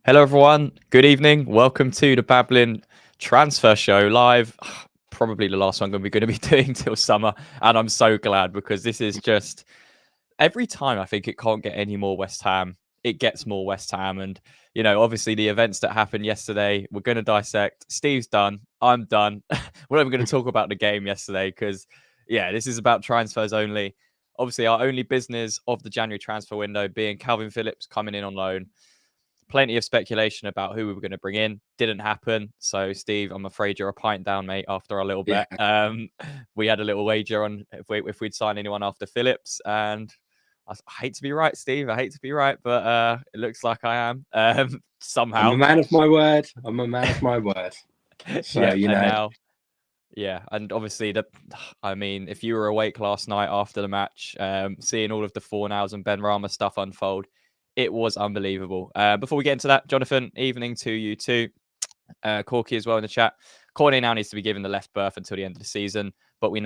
Hello, everyone. Good evening. Welcome to the Babbling transfer show live. Probably the last one we're going to be doing till summer. And I'm so glad because this is just every time I think it can't get any more West Ham. It gets more West Ham. And, obviously the events that happened yesterday, we're going to dissect. Steve's done. I'm done. We're not even going to talk about the game yesterday because, this is about transfers only. Obviously, our only business of the January transfer window being Calvin Phillips coming in on loan. Plenty of speculation about who we were going to bring in. Didn't happen. So, Steve, I'm afraid you're a pint down, mate, after our little bet. We had a little wager on if we'd sign anyone after Phillips. And I hate to be right, Steve. I hate to be right, but it looks like I am somehow. I'm a man of my word. I'm a man of my word. So, and now, and obviously, if you were awake last night after the match, seeing all of the Fornals and Benrahma stuff unfold, it was unbelievable. Before we get into that, Jonathan, evening to you too. Corky as well in the chat. Corney now needs to be given the left berth until the end of the season, but we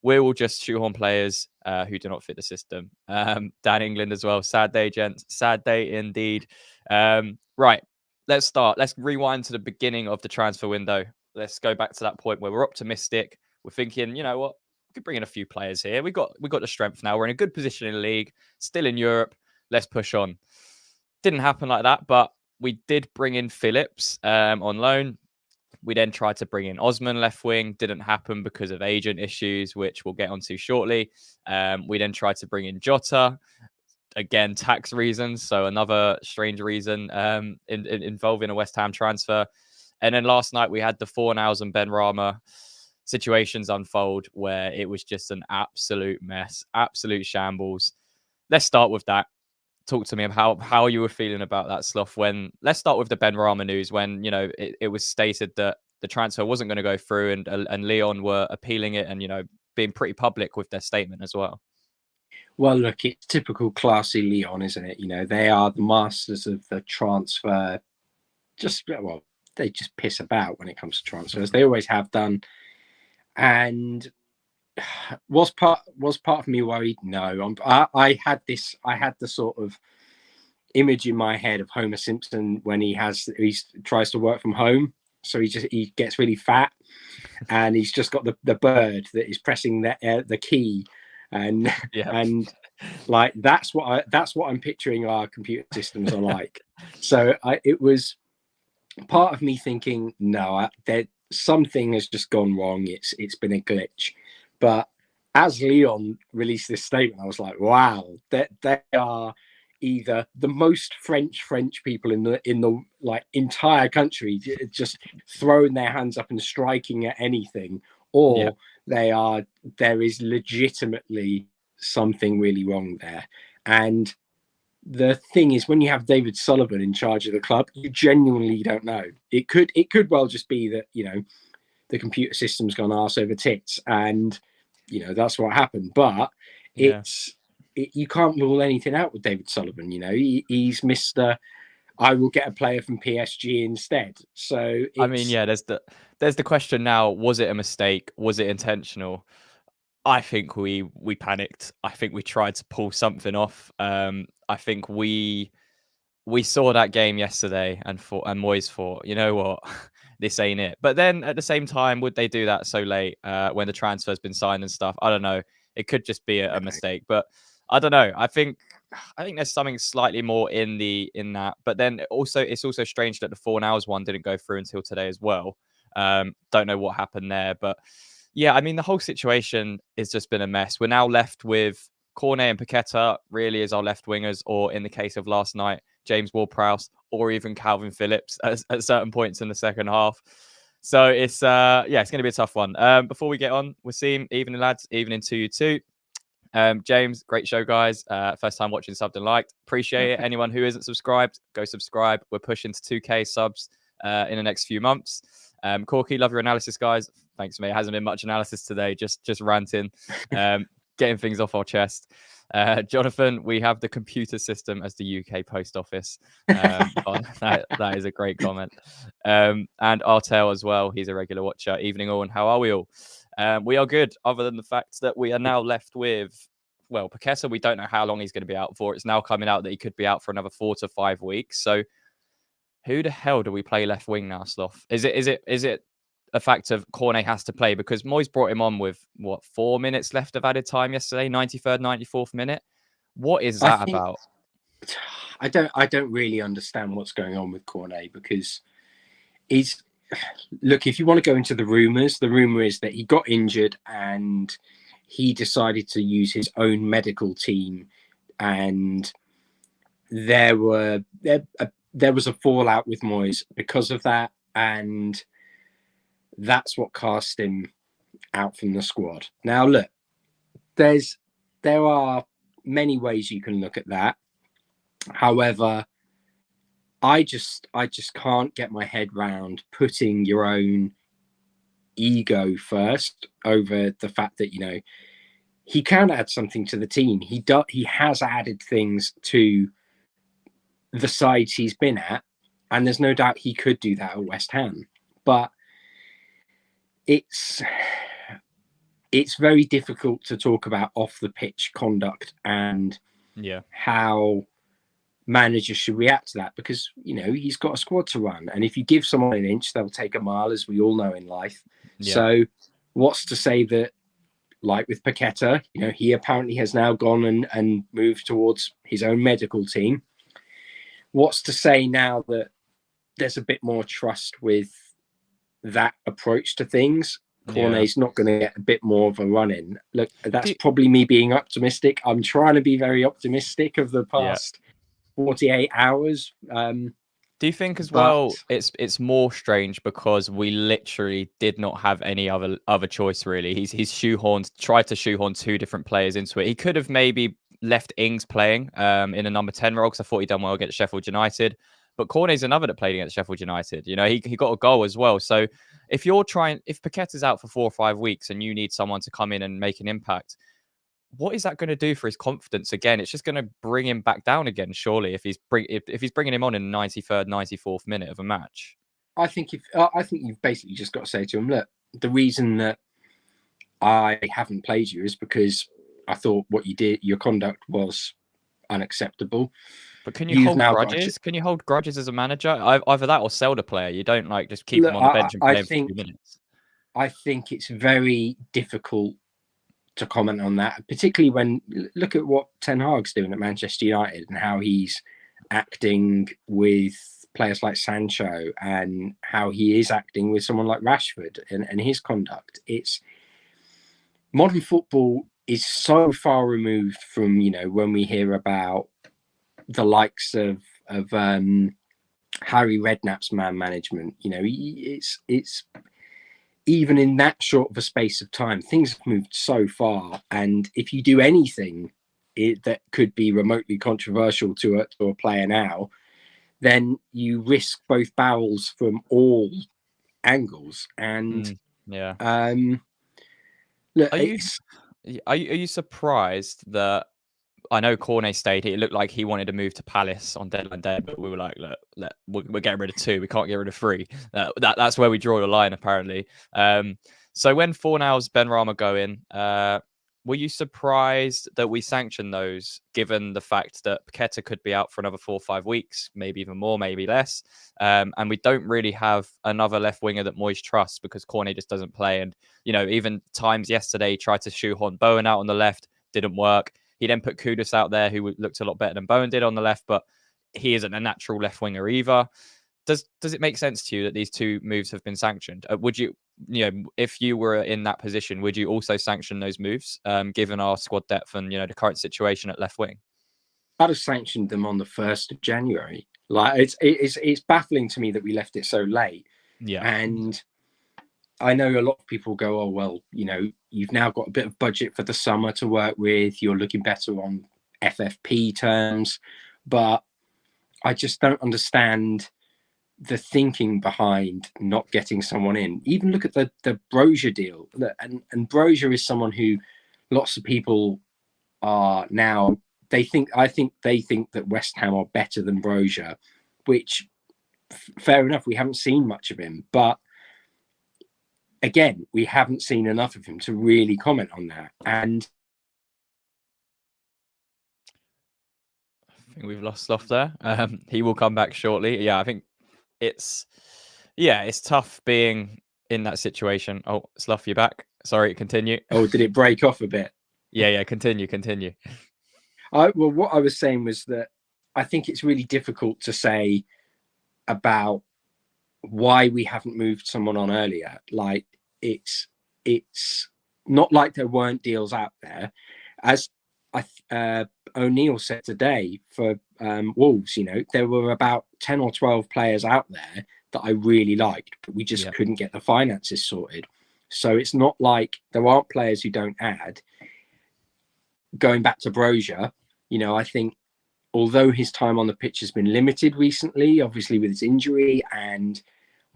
will just shoehorn players who do not fit the system. Dan England as well. Sad day, gents. Sad day indeed. Right, let's start. Let's rewind to the beginning of the transfer window. Let's go back to that point where we're optimistic. We're thinking, you know what, we could bring in a few players here. We got the strength now. We're in a good position in the league, still in Europe. Let's push on. Didn't happen like that, but we did bring in Phillips on loan. We then tried to bring in Osman left wing. Didn't happen because of agent issues, which we'll get onto shortly. We then tried to bring in Jota. Again, tax reasons. So another strange reason involving a West Ham transfer. And then last night we had the Fornals and Benrahma situations unfold where it was just an absolute mess, absolute shambles. Let's start with that. Talk to me of how you were feeling about that, Slough. Let's start with the Benrahma news when it was stated that the transfer wasn't going to go through, and Leon were appealing it and being pretty public with their statement as well. Well, look, it's typical classy Leon, isn't it? They are the masters of the transfer. They just piss about when it comes to transfers. They always have done. And was part of me worried? No, I had the sort of image in my head of Homer Simpson when he tries to work from home, so he gets really fat, and he's just got the bird that is pressing the key, and like that's what I'm picturing our computer systems are like. So it was part of me thinking, no, something has just gone wrong. It's been a glitch. But as Leon released this statement, I was like, wow, they are either the most French people in the like entire country, just throwing their hands up and striking at anything, or there is legitimately something really wrong there. And the thing is, when you have David Sullivan in charge of the club, you genuinely don't know. It could well just be that the computer system's gone arse over tits, and that's what happened. But you can't rule anything out with David Sullivan. He's Mr. I will get a player from PSG instead. So there's the question now: was it a mistake? Was it intentional? I think we panicked. I think we tried to pull something off. I think we saw that game yesterday and Moyes thought, you know what, this ain't it. But then at the same time, would they do that so late when the transfer's been signed and stuff? I don't know. It could just be a mistake, but I don't know. I think there's something slightly more in that. But then it's also strange that the Fornals one didn't go through until today as well. Don't know what happened there, but yeah, the whole situation has just been a mess. We're now left with Cornet and Paqueta really as our left wingers, or in the case of last night, James Ward-Prowse, or even Calvin Phillips at certain points in the second half. So it's going to be a tough one. Before we get on, we're seeing evening lads, evening to you too. James, great show, guys. First time watching, subbed and liked. Appreciate it. Anyone who isn't subscribed, go subscribe. We're pushing to 2K subs in the next few months. Corky, love your analysis, guys. Thanks, mate. It hasn't been much analysis today, just ranting, getting things off our chest. Jonathan, we have the computer system as the UK post office. That is a great comment. And Artel as well. He's a regular watcher. Evening all, and how are we all? We are good, other than the fact that we are now left with, Paqueta, we don't know how long he's going to be out for. It's now coming out that he could be out for another 4 to 5 weeks. So Who the hell do we play left wing now, Sloth? Is it a fact of Cornet has to play because Moyes brought him on with what 4 minutes left of added time yesterday, 93rd, 94th minute? What is I that think about? I don't really understand what's going on with Cornet, because he's look, if you want to go into the rumor is that he got injured and he decided to use his own medical team, and there was a fallout with Moyes because of that, and that's what cast him out from the squad. Now, look, there are many ways you can look at that. However, I just can't get my head round putting your own ego first over the fact that, you know, he can add something to the team. He has added things to the sides he's been at, and there's no doubt he could do that at West Ham. But it's very difficult to talk about off the pitch conduct and how managers should react to that, because, you know, he's got a squad to run, and if you give someone an inch, they'll take a mile, as we all know in life. So what's to say that, like with Paqueta, you know, he apparently has now gone and moved towards his own medical team. What's to say now that there's a bit more trust with that approach to things? Cornet's not going to get a bit more of a run in. Look, that's probably me being optimistic. I'm trying to be very optimistic of the past 48 hours. Do you think as well it's more strange because we literally did not have any other choice really? He's tried to shoehorn two different players into it. He could have maybe left Ings playing in a number 10 role, because I thought he'd done well against Sheffield United. But Cornet's another that played against Sheffield United. You know, he got a goal as well. So if Paqueta's out for 4 or 5 weeks and you need someone to come in and make an impact, what is that going to do for his confidence again? It's just going to bring him back down again, surely, if he's bringing him on in the 93rd, 94th minute of a match. I think you've basically just got to say to him, look, the reason that I haven't played you is because I thought what you did, your conduct was unacceptable. But can you hold grudges? Can you hold grudges as a manager? Either that or sell the player. You don't just keep him on the bench and play him for 2 minutes. I think it's very difficult to comment on that, particularly when look at what Ten Hag's doing at Manchester United and how he's acting with players like Sancho and how he is acting with someone like Rashford and his conduct. It's modern football is so far removed from, you know, when we hear about the likes of Harry Redknapp's man management. You know, it's even in that short of a space of time, things have moved so far. And if you do anything that could be remotely controversial to a player now, then you risk both barrels from all angles. And look, are you surprised that, I know Cornet stayed? It looked like he wanted to move to Palace on deadline day, but we were like, look, we're getting rid of 2. We can't get rid of 3. That's where we draw the line, apparently. So when Fornals, Benrahma go in, were you surprised that we sanctioned those, given the fact that Paqueta could be out for another 4 or 5 weeks, maybe even more, maybe less? And we don't really have another left winger that Moyes trusts, because Cornet just doesn't play. And, you know, even times yesterday, he tried to shoehorn Bowen out on the left, didn't work. He then put Kudus out there, who looked a lot better than Bowen did on the left, but he isn't a natural left winger either. Does it make sense to you that these 2 moves have been sanctioned? Would you, if you were in that position, would you also sanction those moves, given our squad depth and, the current situation at left wing? I'd have sanctioned them on the 1st of January. Like, it's baffling to me that we left it so late. Yeah. And I know a lot of people go, oh, well, you've now got a bit of budget for the summer to work with. You're looking better on FFP terms. But I just don't understand the thinking behind not getting someone in. Even look at the Brozier deal. And Brozier is someone who lots of people are now, I think they think that West Ham are better than Brozier, which, fair enough, we haven't seen much of him. But again, we haven't seen enough of him to really comment on that. And I think we've lost Sloth there. He will come back shortly. Yeah, I think it's tough being in that situation. Oh, Slough, you back? Sorry, continue. Oh, did it break off a bit? Yeah, continue. Well, what I was saying was that I think it's really difficult to say about why we haven't moved someone on earlier. Like it's not like there weren't deals out there. As O'Neill said today for Wolves, there were about 10 or 12 players out there that I really liked, but we just couldn't get the finances sorted. So it's not like there aren't players who don't add. Going back to Brozier, I think although his time on the pitch has been limited recently, obviously with his injury, and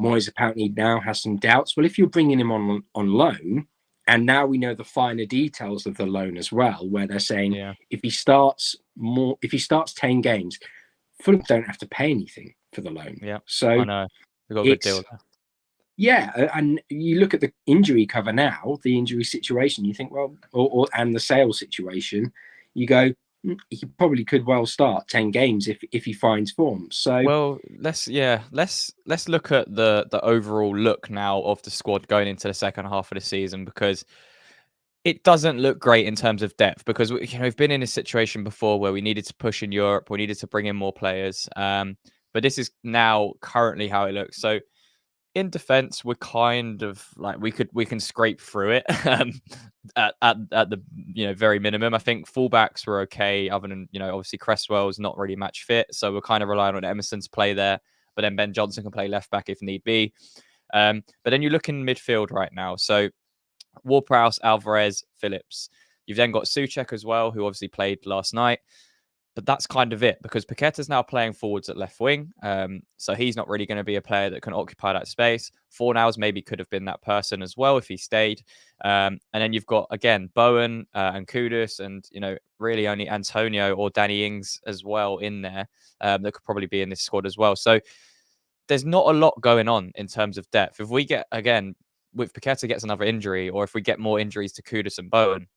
Moyes apparently now has some doubts. Well, if you're bringing him on loan, and now we know the finer details of the loan as well, where they're saying if he starts 10 games, Fulham don't have to pay anything for the loan. Yeah, so I know we got a good deal there. Yeah, and you look at the injury cover now, the injury situation, you think, well, and the sales situation, you go, he probably could well start 10 games if he finds form. So well, let's look at the overall look now of the squad going into the second half of the season, because it doesn't look great in terms of depth, because we've been in a situation before where we needed to push in Europe, we needed to bring in more players, but this is now currently how it looks. So in defense, we're kind of like we can scrape through it at the very minimum. I think fullbacks were okay, other than obviously Cresswell's not really match fit, so we're kind of relying on Emerson to play there. But then Ben Johnson can play left back if need be. But then you look in midfield right now. So Ward-Prowse, Alvarez, Phillips. You've then got Souček as well, who obviously played last night. But that's kind of it, because Paqueta's now playing forwards at left wing. So he's not really going to be a player that can occupy that space. Fornals maybe could have been that person as well if he stayed. And then you've got, again, Bowen and Kudus and, really only Antonio or Danny Ings as well in there that could probably be in this squad as well. So there's not a lot going on in terms of depth. If we get, again, if Paqueta gets another injury, or if we get more injuries to Kudus and Bowen,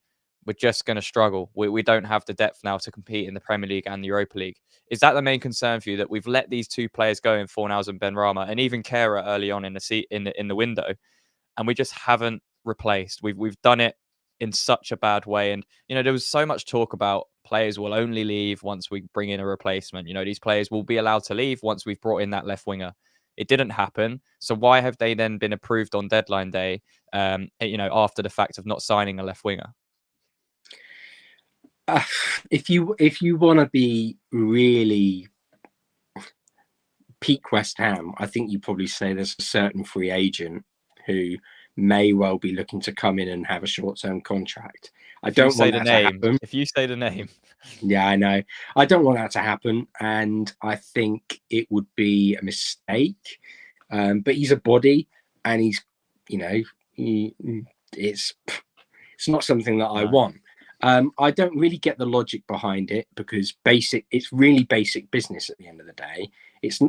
we're just going to struggle. We don't have the depth now to compete in the Premier League and the Europa League. Is that the main concern for you, that we've let these two players go in, Fornals and Benrahma, and even Kehrer early on in the window, and we just haven't replaced? We've done it in such a bad way, and there was so much talk about players will only leave once we bring in a replacement. These players will be allowed to leave once we've brought in that left winger. It didn't happen. So why have they then been approved on deadline day? After the fact of not signing a left winger. If you want to be really peak West Ham, I think you probably say there's a certain free agent who may well be looking to come in and have a short-term contract. I don't want that to happen. If you say the name. Yeah, I know. I don't want that to happen, and I think it would be a mistake. But he's a body, and he's, it's not something that I want. I don't really get the logic behind it, because it's really basic business at the end of the day.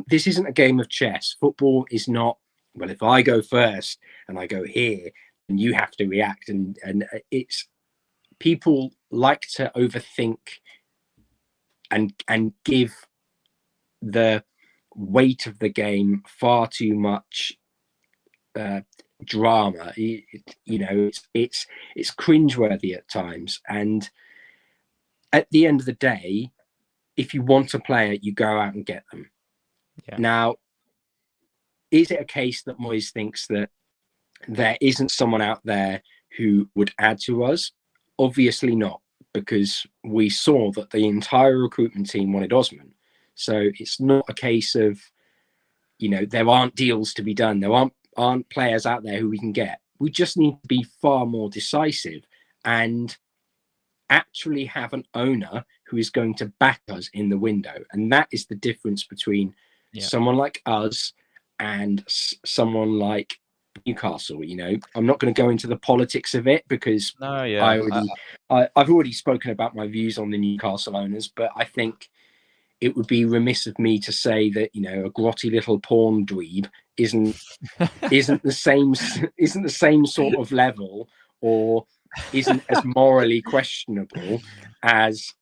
This isn't a game of chess. Football is not, well, if I go first and I go here and you have to react, and it's, people like to overthink and give the weight of the game far too much drama. It's cringeworthy at times, and at the end of the day, if you want a player, you go out and get them. Now, is it a case that Moyes thinks that there isn't someone out there who would add to us? Obviously not, because we saw that the entire recruitment team wanted Osman. So it's not a case of, there aren't deals to be done. There aren't players out there who we can get. We just need to be far more decisive and actually have an owner who is going to back us in the window. And that is the difference between someone like us and someone like Newcastle. I'm not going to go into the politics of it, because I've already spoken about my views on the Newcastle owners, but I think it would be remiss of me to say that a grotty little porn dweeb isn't the same sort of level, or isn't as morally questionable as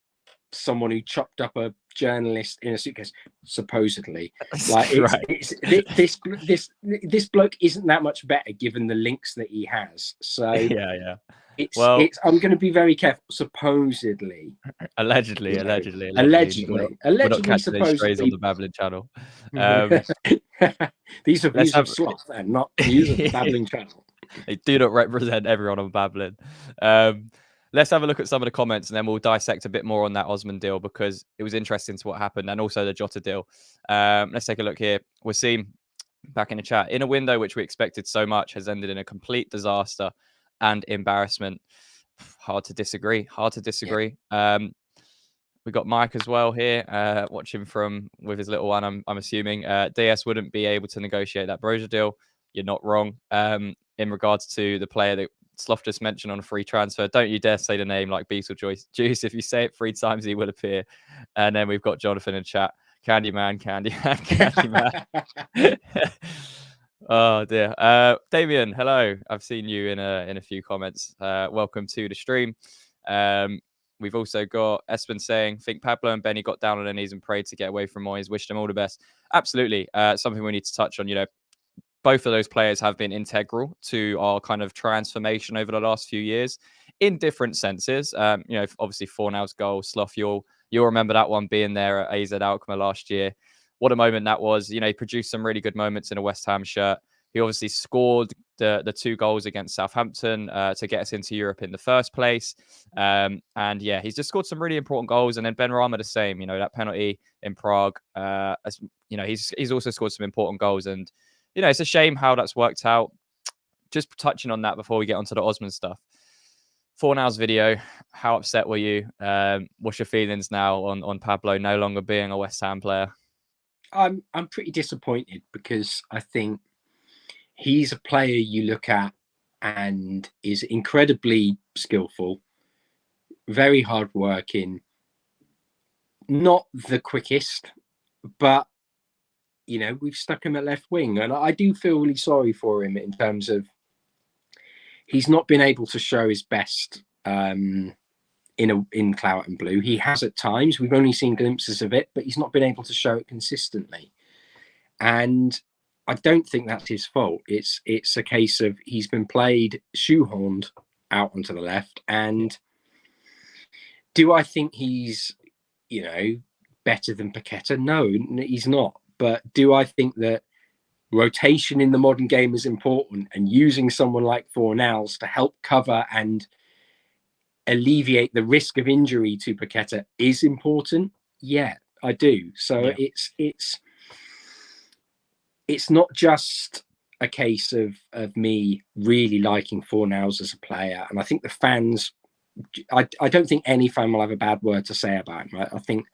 someone who chopped up a journalist in a suitcase, supposedly. Like Right. this bloke isn't that much better given the links that he has. So Yeah. it's Well, I'm going to be very careful. Supposedly, allegedly, you know, allegedly. We're not allegedly, catching any strays on supposedly. the Babbling channel. Um, These are let's views of have. Sloth and not views of the Babbling channel. They do not represent everyone on Babbling. Let's have a look at some of the comments and then we'll dissect a bit more on that Osman deal because it was interesting to what happened and also the Jota deal. Let's take a look here. We're seeing back in the chat, in a window which we expected so much has ended in a complete disaster and embarrassment. Hard to disagree. Yeah. We got Mike as well here, watching from with his little one. I'm assuming DS wouldn't be able to negotiate that Brozier deal. You're not wrong. In regards to the player that Sloth just mentioned on a free transfer, don't you dare say the name like Beetlejuice. Juice, if you say it 3 times, he will appear. And then we've got Jonathan in chat. Candyman. Oh dear. Damien, hello. I've seen you in a few comments. Welcome to the stream. We've also got Espen saying, think Pablo and Benny got down on their knees and prayed to get away from Moyes. Wish them all the best. Absolutely. Something we need to touch on. Both of those players have been integral to our kind of transformation over the last few years in different senses. Obviously Fornals goal, Sloth, you'll remember that one being there at AZ Alkmaar last year. What a moment that was. He produced some really good moments in a West Ham shirt. He obviously scored the 2 goals against Southampton to get us into Europe in the first place. And yeah, he's just scored some really important goals. And then Benrahma the same, that penalty in Prague. He's also scored some important goals. And, it's a shame how that's worked out. Just touching on that before we get onto the Osman stuff. Fornals video, how upset were you? What's your feelings now on Pablo no longer being a West Ham player? I'm pretty disappointed because I think he's a player you look at and is incredibly skillful, very hardworking, not the quickest, but we've stuck him at left wing, and I do feel really sorry for him in terms of he's not been able to show his best in Claret and Blue. He has at times. We've only seen glimpses of it, but he's not been able to show it consistently. And I don't think that's his fault. It's a case of he's been played shoehorned out onto the left. And do I think he's, better than Paqueta? No, he's not. But do I think that rotation in the modern game is important and using someone like Fornals to help cover and alleviate the risk of injury to Paqueta is important? Yeah, I do. So yeah. It's not just a case of me really liking Fornals as a player. And I think the fans, I don't think any fan will have a bad word to say about him. Right? I think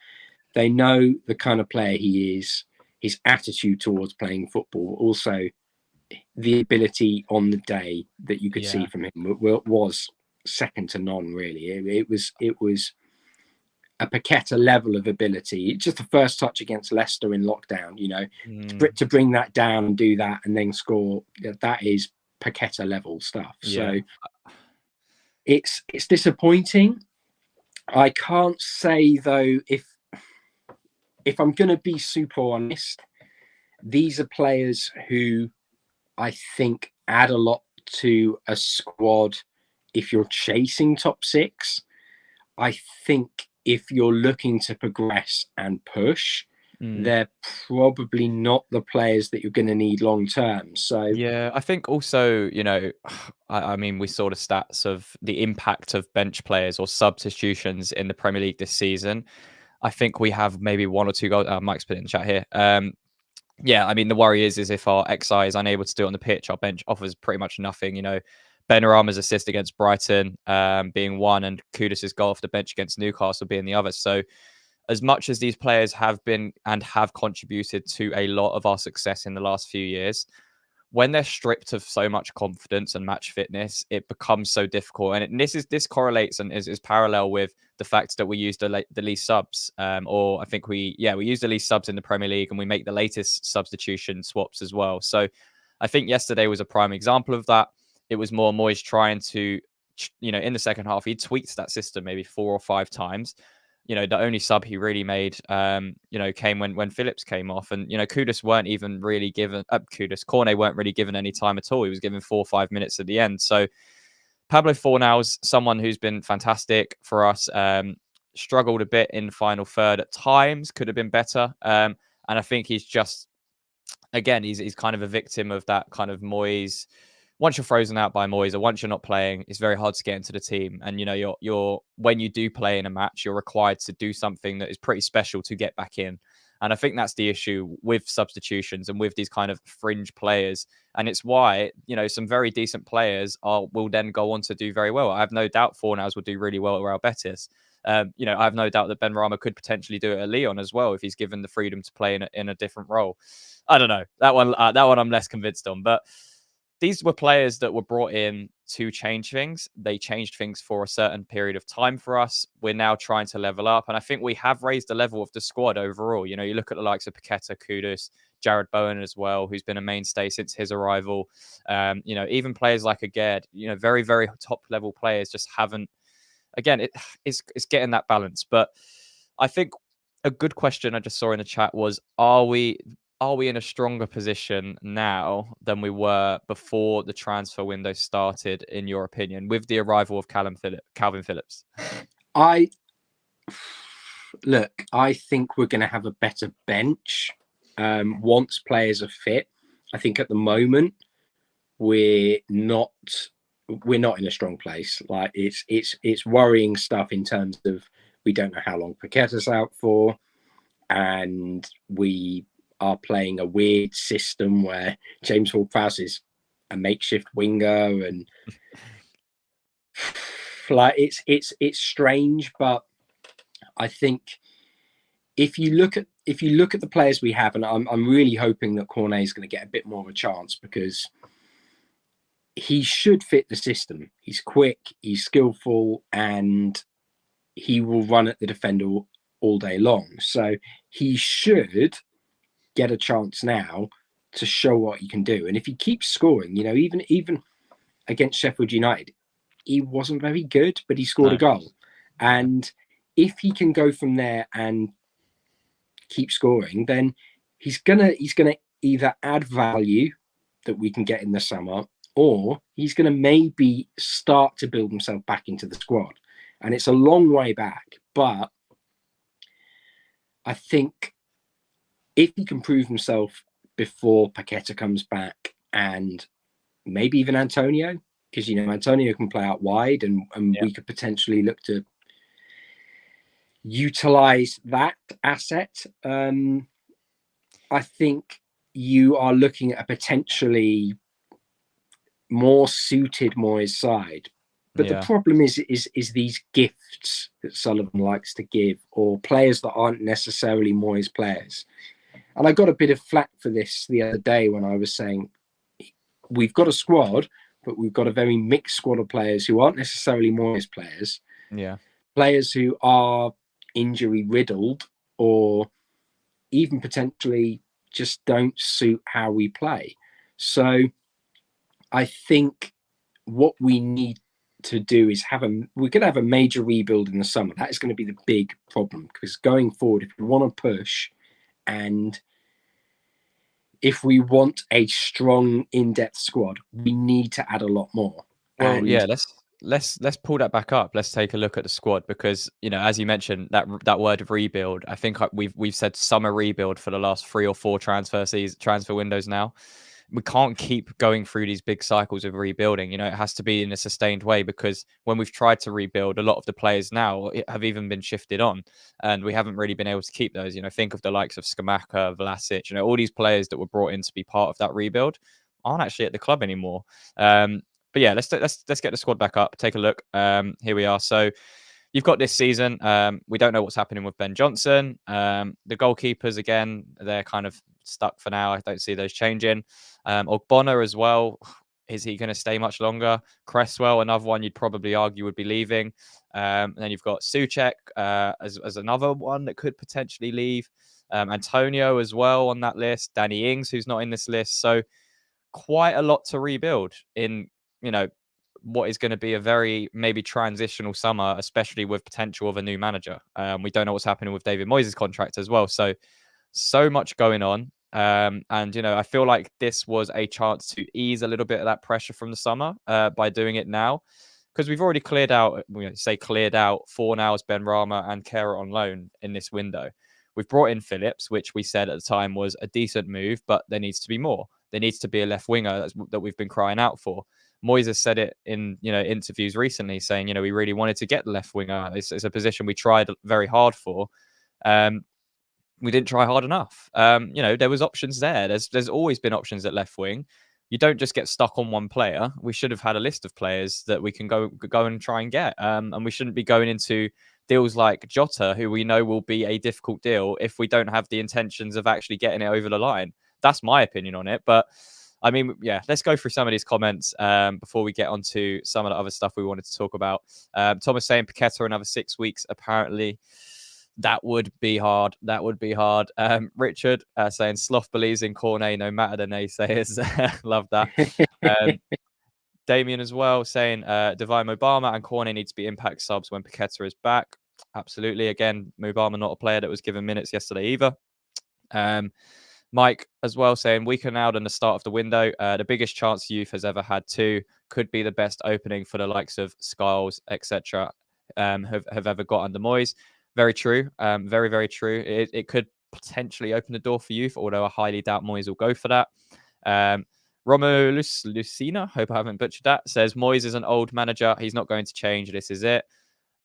they know the kind of player he is, his attitude towards playing football, also the ability on the day that you could see from him was second to none, really. It was a Paqueta level of ability. It's just the first touch against Leicester in lockdown, to bring that down and do that and then score, that is Paqueta level stuff. So it's disappointing. I can't say though, if I'm going to be super honest, these are players who I think add a lot to a squad if you're chasing top 6. I think if you're looking to progress and push, they're probably not the players that you're going to need long term. So yeah, I think also, I mean, we saw the stats of the impact of bench players or substitutions in the Premier League this season. I think we have maybe 1 or 2 goals. Mike's put it in the chat here. Yeah, I mean, the worry is if our XI is unable to do it on the pitch, our bench offers pretty much nothing. Benrahma's assist against Brighton being one, and Kudus' goal off the bench against Newcastle being the other. So as much as these players have been and have contributed to a lot of our success in the last few years, when they're stripped of so much confidence and match fitness, it becomes so difficult. And this correlates and is parallel with the fact that we use the least subs, or I think we use the least subs in the Premier League, and we make the latest substitution swaps as well. So I think yesterday was a prime example of that. It was more Moyes trying to, in the second half, he tweaked that system maybe 4 or 5 times. the only sub he really made, came when Phillips came off, and Kudus weren't even really given Cornet weren't really given any time at all. He was given 4 or 5 minutes at the end. So Pablo Fornals, someone who's been fantastic for us, struggled a bit in final third at times, could have been better, and I think he's just, again, he's kind of a victim of that kind of Moyes. Once you're frozen out by Moyes, or once you're not playing, it's very hard to get into the team. And you're when you do play in a match, you're required to do something that is pretty special to get back in. And I think that's the issue with substitutions and with these kind of fringe players. And it's why some very decent players will then go on to do very well. I have no doubt Fornals will do really well at Real Betis. I have no doubt that Benrahma could potentially do it at Lyon as well if he's given the freedom to play in a different role. I don't know, that one I'm less convinced on, but these were players that were brought in to change things. They changed things for a certain period of time for us. We're now trying to level up, and I think we have raised the level of the squad overall. You look at the likes of Paqueta, Kudus, Jared Bowen as well, who's been a mainstay since his arrival. Even players like Aged, very, very top level players just haven't. Again, it's getting that balance. But I think a good question I just saw in the chat was, are we in a stronger position now than we were before the transfer window started, in your opinion, with the arrival of Calvin Phillips? I think we're going to have a better bench once players are fit. I think at the moment we're not in a strong place. Like it's worrying stuff in terms of we don't know how long Paqueta's out for, and we are playing a weird system where James Ward-Prowse is a makeshift winger, and like it's strange. But I think if you look at the players we have, and I'm really hoping that Cornet is going to get a bit more of a chance, because he should fit the system. He's quick, he's skillful, and he will run at the defender all day long. So he should get a chance now to show what he can do. And if he keeps scoring, even against Sheffield United, he wasn't very good, but he scored a goal. And if he can go from there and keep scoring, then he's gonna either add value that we can get in the summer, or he's gonna maybe start to build himself back into the squad. And it's a long way back, but I think if he can prove himself before Paqueta comes back, and maybe even Antonio, because Antonio can play out wide, and we could potentially look to utilize that asset. I think you are looking at a potentially more suited Moyes side. But the problem is these gifts that Sullivan likes to give, or players that aren't necessarily Moyes players. And I got a bit of flack for this the other day when I was saying we've got a squad, but we've got a very mixed squad of players who aren't necessarily Moyes players. Yeah. Players who are injury riddled, or even potentially just don't suit how we play. So I think what we need to do is we're going to have a major rebuild in the summer. That is going to be the big problem, because going forward, if we want to push, and if we want a strong, in-depth squad, we need to add a lot more. Well, let's pull that back up. Let's take a look at the squad, because as you mentioned, that word of rebuild, I think we've said summer rebuild for the last 3 or 4 transfer windows now. We can't keep going through these big cycles of rebuilding. It has to be in a sustained way, because when we've tried to rebuild, a lot of the players now have even been shifted on, and we haven't really been able to keep those. Think of the likes of Skamaka, Vlasic, all these players that were brought in to be part of that rebuild aren't actually at the club anymore. But yeah, let's get the squad back up. Take a look. Here we are. So you've got this season. We don't know what's happening with Ben Johnson. The goalkeepers, again, they're kind of stuck for now. I don't see those changing. Ogbonna as well. Is he going to stay much longer? Cresswell, another one you'd probably argue would be leaving. And then you've got Souček as another one that could potentially leave. Antonio as well on that list. Danny Ings, who's not in this list. So quite a lot to rebuild in, what is going to be a very maybe transitional summer, especially with potential of a new manager. We don't know what's happening with David Moyes' contract as well. So much going on. And, you know, I feel like this was a chance to ease a little bit of that pressure from the summer by doing it now. Because we've already cleared out Fornals, Benrahma and Kera on loan in this window. We've brought in Phillips, which we said at the time was a decent move, but there needs to be more. There needs to be a left winger that we've been crying out for. Moyes has said it in, you know, interviews recently, saying, you know, we really wanted to get the left winger. It's a position we tried very hard for. We didn't try hard enough. You know, there was options there. There's always been options at left wing. You don't just get stuck on one player. We should have had a list of players that we can go and try and get. And we shouldn't be going into deals like Jota, who we know will be a difficult deal if we don't have the intentions of actually getting it over the line. That's my opinion on it. But I mean, yeah, let's go through some of these comments before we get onto some of the other stuff we wanted to talk about. Thomas saying Paqueta another 6 weeks, apparently. That would be hard. Richard saying Sloth believes in Cornet no matter the naysayers. Love that. Damien as well saying Divine Mubama and Cornet need to be impact subs when Paqueta is back. Absolutely. Again, Mubama not a player that was given minutes yesterday either. Mike as well saying weaker now than the start of the window. The biggest chance youth has ever had too. Could be the best opening for the likes of Skiles, etc. Have ever got under Moyes. Very true. Very, very true. It could potentially open the door for youth, although I highly doubt Moyes will go for that. Romulus Lucina, hope I haven't butchered that, says Moyes is an old manager. He's not going to change. This is it.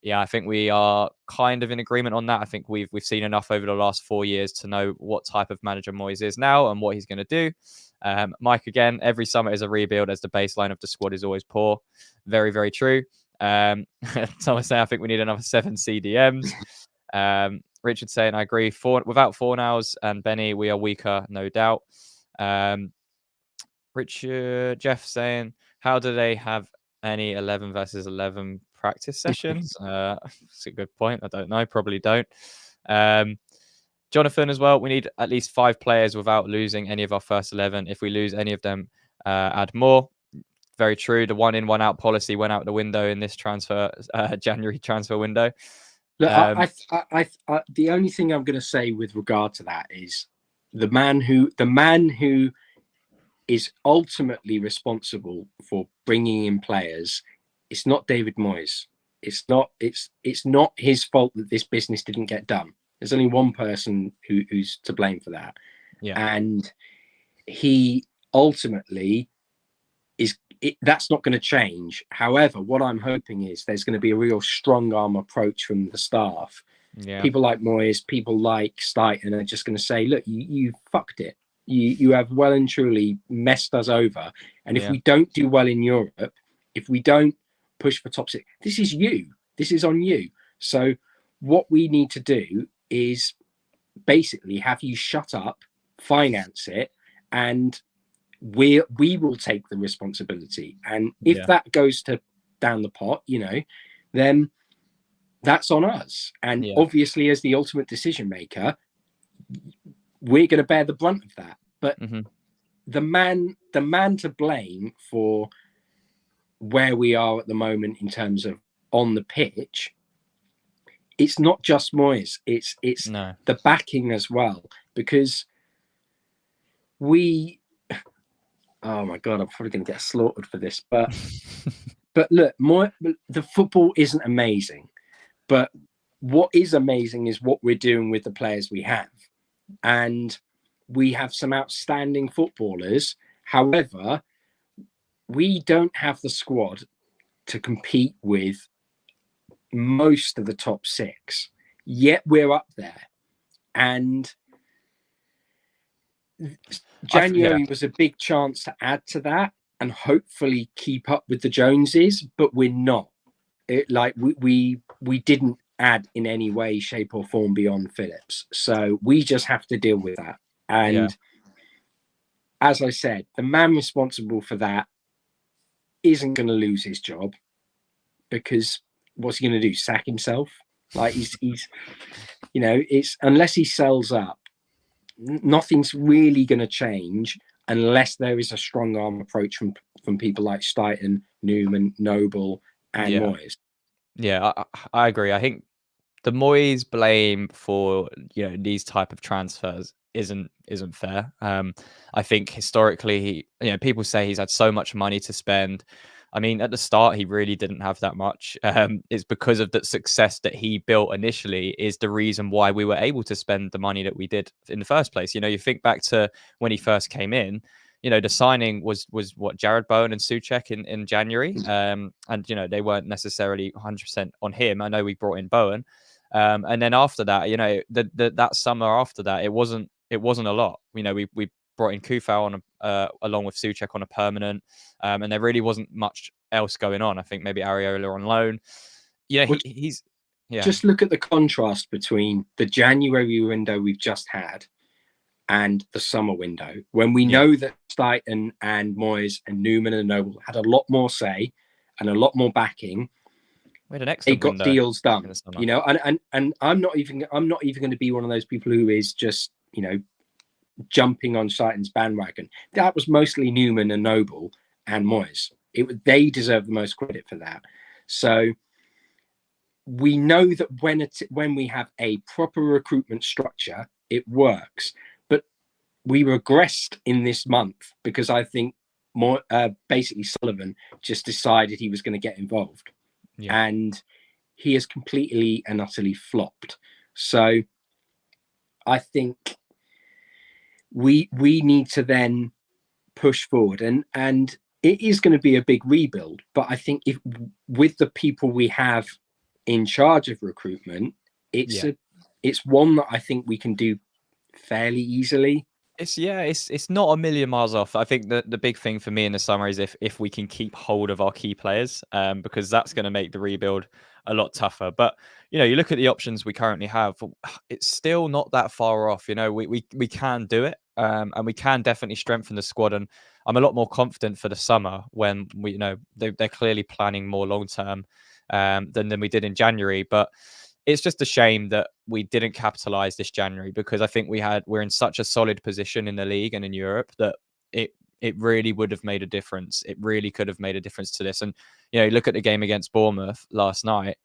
Yeah, I think we are kind of in agreement on that. I think we've seen enough over the last 4 years to know what type of manager Moyes is now and what he's going to do. Mike, again, every summer is a rebuild as the baseline of the squad is always poor. Very, very true. Thomas saying I think we need another 7 CDMs. Richard saying I agree. Without Fornals and Benny, we are weaker, no doubt. Jeff saying how do they have any 11 versus 11 practice sessions? That's a good point. I don't know. Probably don't. Jonathan as well. We need at least 5 players without losing any of our first 11. If we lose any of them, add more. Very true. The 1 in, 1 out policy went out the window in this January transfer window. Look, the only thing I'm going to say with regard to that is the man who is ultimately responsible for bringing in players. It's not David Moyes. It's not his fault that this business didn't get done. There's only one person who's to blame for that, and he ultimately that's not going to change. However, what I'm hoping is there's going to be a real strong arm approach from the staff. Yeah. People like Moyes, people like Stuyton are just going to say, look, you fucked it. You have well and truly messed us over. And if we don't do well in Europe, if we don't push for top 6, this is you. This is on you. So what we need to do is basically have you shut up, finance it, and we will take the responsibility. And if that goes to down the pot, then that's on us. And obviously, as the ultimate decision maker, we're going to bear the brunt of that. But the man to blame for where we are at the moment in terms of on the pitch, it's not just Moyes. It's the backing as well, because oh my God, I'm probably going to get slaughtered for this, but look, the football isn't amazing, but what is amazing is what we're doing with the players we have, and we have some outstanding footballers. However, we don't have the squad to compete with most of the top 6, yet we're up there. And January was a big chance to add to that and hopefully keep up with the Joneses, but we're not. We didn't add in any way, shape or form beyond Phillips. So we just have to deal with that. And as I said, the man responsible for that isn't going to lose his job, because what's he going to do? Sack himself? Like he's it's unless he sells up, nothing's really going to change unless there is a strong arm approach from from people like Stuyton, Newman, Noble, and Yeah, Moyes. yeah, I agree. I think the Moyes blame for these type of transfers isn't fair. I think historically, people say he's had so much money to spend. I mean, at the start, he really didn't have that much. It's because of the success that he built initially is the reason why we were able to spend the money that we did in the first place. You think back to when he first came in. The signing was what, Jared Bowen and Souček in January, and they weren't necessarily 100% on him. I know we brought in Bowen, and then after that, that summer after that, it wasn't a lot. We brought in Kufau on along with Souček on a permanent, and there really wasn't much else going on. I think maybe Areola on loan. He's Just look at the contrast between the January window we've just had and the summer window, when we know that Stuyton and Moyes and Newman and Noble had a lot more say and a lot more backing. We had an excellent they got deals done, and I'm not even going to be one of those people who is just jumping on Stuyton's bandwagon. That was mostly Newman and Noble and Moyes. They deserve the most credit for that. So we know that when we have a proper recruitment structure, it works. But we regressed in this month because I think basically Sullivan just decided he was going to get involved. And he has completely and utterly flopped. So I think we need to then push forward, and it is going to be a big rebuild. But I think if with the people we have in charge of recruitment, it's one that I think we can do fairly easily. It's not a million miles off. I think the big thing for me in the summer is if we can keep hold of our key players, because that's going to make the rebuild a lot tougher. But you look at the options we currently have, it's still not that far off. We can do it, and we can definitely strengthen the squad. And I'm a lot more confident for the summer when they're clearly planning more long term than we did in January. But it's just a shame that we didn't capitalize this January, because I think we're in such a solid position in the league and in Europe that it really would have made a difference. It really could have made a difference to this. And look at the game against Bournemouth last night.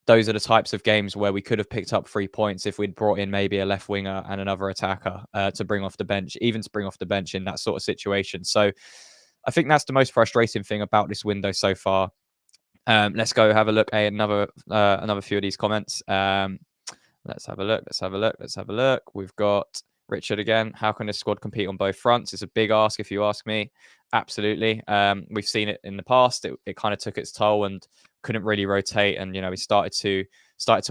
Those are the types of games where we could have picked up 3 points if we'd brought in maybe a left winger and another attacker to bring off the bench, even to bring off the bench in that sort of situation. So I think that's the most frustrating thing about this window so far. Let's go have a look at another few of these comments. Let's have a look. We've got Richard again. How can this squad compete on both fronts? It's a big ask, if you ask me. Absolutely. We've seen it in the past. It kind of took its toll and couldn't really rotate. And we started to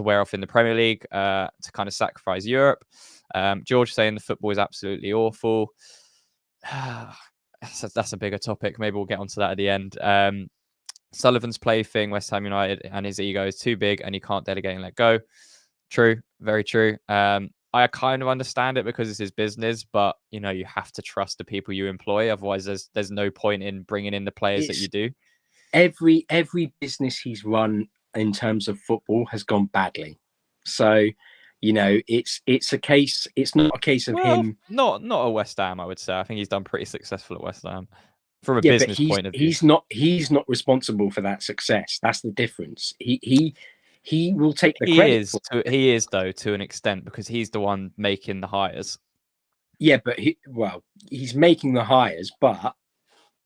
wear off in the Premier League to kind of sacrifice Europe. George saying the football is absolutely awful. That's a bigger topic. Maybe we'll get onto that at the end. Sullivan's play thing, West Ham United, and his ego is too big and he can't delegate and let go. True, very true. I kind of understand it because it's his business, but you have to trust the people you employ. Otherwise, there's no point in bringing in the players that you do. Every business he's run in terms of football has gone badly. So, it's a case. It's not a case of him. Not at West Ham, I would say. I think he's done pretty successful at West Ham. From a business point of view, he's not responsible for that success. That's the difference. He will take the credit. He is though, to an extent, because he's the one making the hires. Yeah, but he's making the hires. But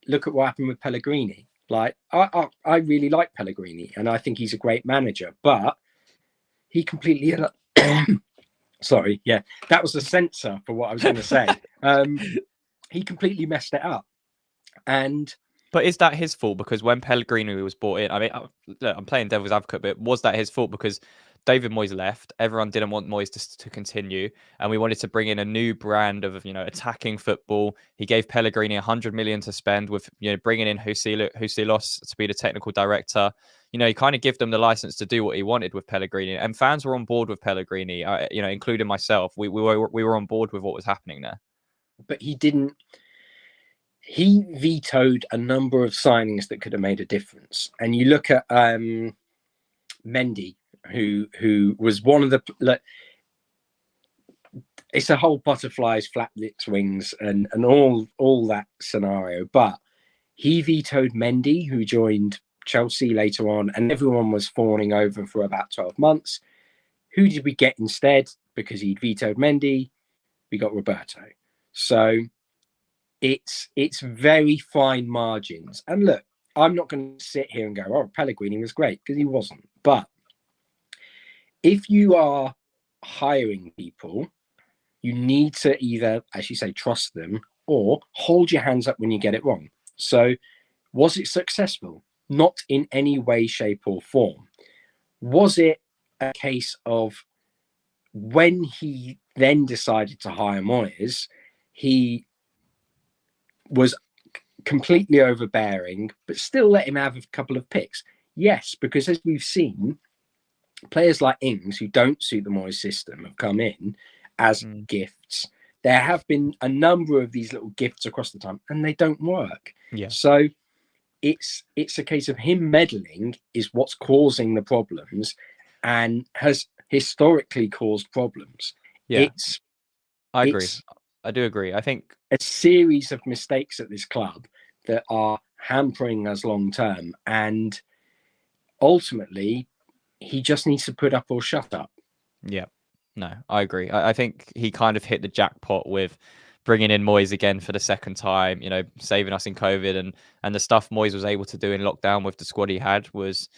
look at what happened with Pellegrini. Like I really like Pellegrini, and I think he's a great manager. But he completely. Sorry, yeah, that was the censor for what I was going to say. He completely messed it up. But is that his fault? Because when Pellegrini was brought in, I mean, look, I'm playing devil's advocate, but was that his fault? Because David Moyes left, everyone didn't want Moyes to continue, and we wanted to bring in a new brand of attacking football. He gave Pellegrini 100 million to spend, with bringing in Husilos to be the technical director. He kind of gave them the license to do what he wanted with Pellegrini, and fans were on board with Pellegrini, including myself. We were on board with what was happening there. But he didn't. He vetoed a number of signings that could have made a difference. And you look at Mendy, who was one of the. It's a whole butterflies, flaplets, wings, and all that scenario. But He vetoed Mendy, who joined Chelsea later on, and everyone was fawning over for about 12 months. Who did we get instead? Because he'd vetoed Mendy, we got Roberto. So it's very fine margins. And look, I'm not going to sit here and go, oh, Pellegrini was great, because he wasn't. But if you are hiring people, you need to either, as you say, trust them or hold your hands up when you get it wrong. So was it successful? Not in any way, shape, or form. Was it a case of when he then decided to hire Moyes, he was completely overbearing, but still let him have a couple of picks? Yes, because as we've seen, players like Ings, who don't suit the Moyes system, have come in as gifts. There have been a number of these little gifts across the time, and they don't work. Yeah. So it's a case of him meddling is what's causing the problems, and has historically caused problems. Yeah, I agree. It's I do agree. I think a series of mistakes at this club that are hampering us long term, and ultimately, he just needs to put up or shut up. Yeah, no, I agree. I think he kind of hit the jackpot with bringing in Moyes again for the second time, you know, saving us in COVID, and the stuff Moyes was able to do in lockdown with the squad he had was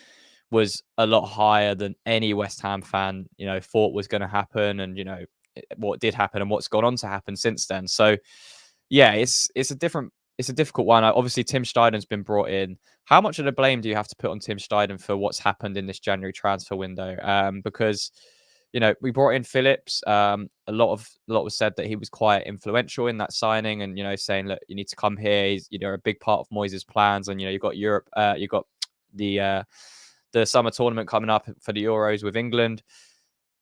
a lot higher than any West Ham fan, you know, thought was going to happen, and you know what did happen and what's gone on to happen since then. So yeah, it's a difficult one. Obviously, Tim Steiden's been brought in. How much of the blame do you have to put on Tim Steiden for what's happened in this January transfer window? Because you know we brought in Phillips. A lot was said that he was quite influential in that signing, and you know saying look, you need to come here. He's a big part of Moyes' plans, and you know you've got Europe. You've got the summer tournament coming up for the Euros with England.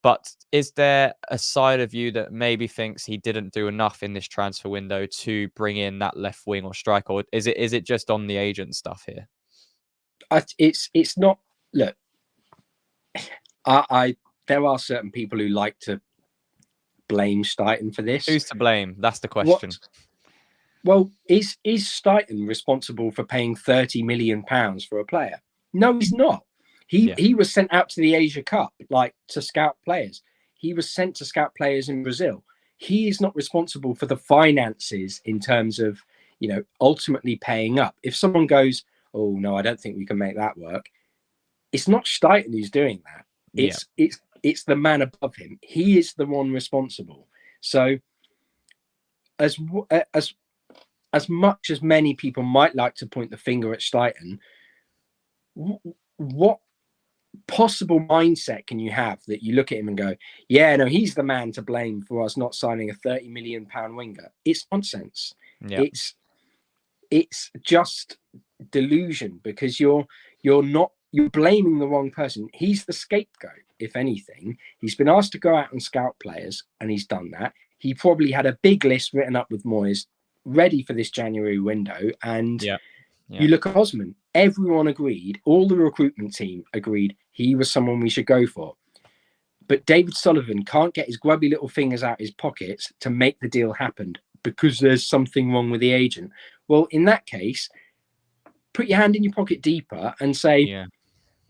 But is there a side of you that maybe thinks he didn't do enough in this transfer window to bring in that left wing or striker? Or is it just on the agent stuff here? It's not. Look, I there are certain people who like to blame Steiten for this. Who's to blame? That's the question. Well, is Steiten responsible for paying £30 million for a player? No, he's not. He was sent out to the Asia Cup, like to scout players. He was sent to scout players in Brazil. He is not responsible for the finances in terms of, you know, ultimately paying up. If someone goes, oh no, I don't think we can make that work, it's not Steiten who's doing that. It's the man above him. He is the one responsible. So as much as many people might like to point the finger at Steiten, what possible mindset can you have that you look at him and go, yeah, no, he's the man to blame for us not signing a £30 million winger? It's nonsense. Yeah. It's just delusion, because you're blaming the wrong person. He's the scapegoat, if anything. He's been asked to go out and scout players, and he's done that. He probably had a big list written up with Moyes ready for this January window, and you look at Osman. Everyone agreed, all the recruitment team agreed he was someone we should go for. But David Sullivan can't get his grubby little fingers out his pockets to make the deal happen because there's something wrong with the agent. Well, in that case, put your hand in your pocket deeper and say,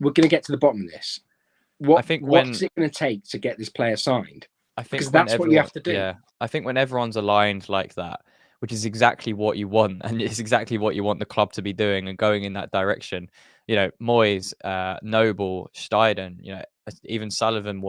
we're going to get to the bottom of this. What's it going to take to get this player signed? I think because that's what you have to do. Yeah, I think when everyone's aligned like that, which is exactly what you want, and it's exactly what you want the club to be doing and going in that direction. You know, Moyes, Noble, Steiden, you know, even Sullivan